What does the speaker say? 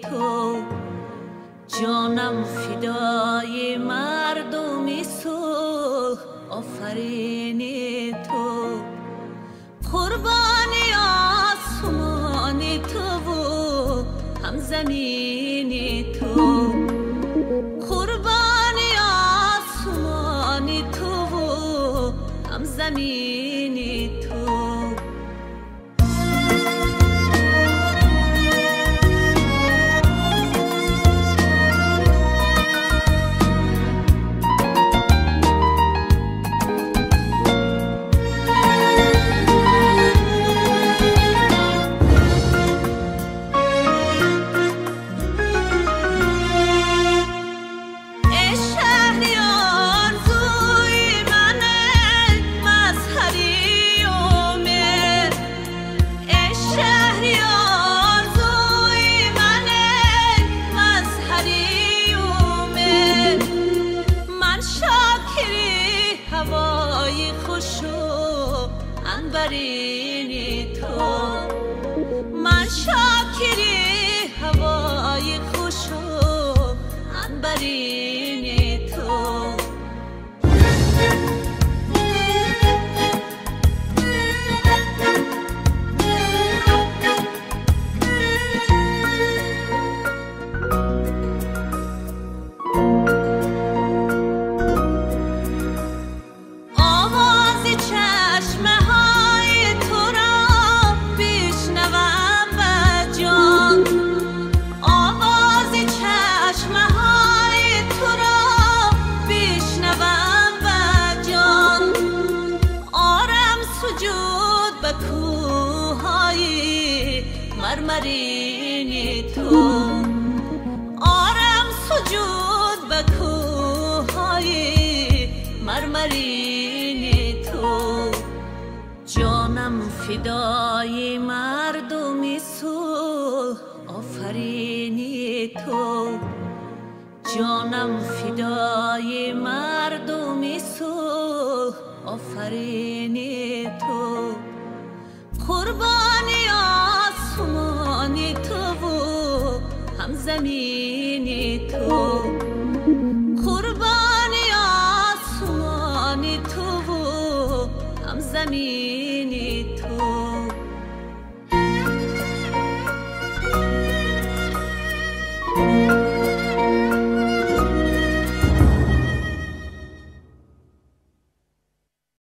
تو، جانم فدای مردمی صلح آفرین تو، قربانی آسمان تو و همزمین تو، قربانی آسمان تو و همزمین تو. انبرین تو، من شاکری هوای خوش و انبرین تو. مرمرین تو، آرم سجود به کوههای مرمرین تو، جانم فدای مردمی صلح آفرین تو، جانم فدای مردمی صلح آفرین تو، قربانی آسمان تو و همزمین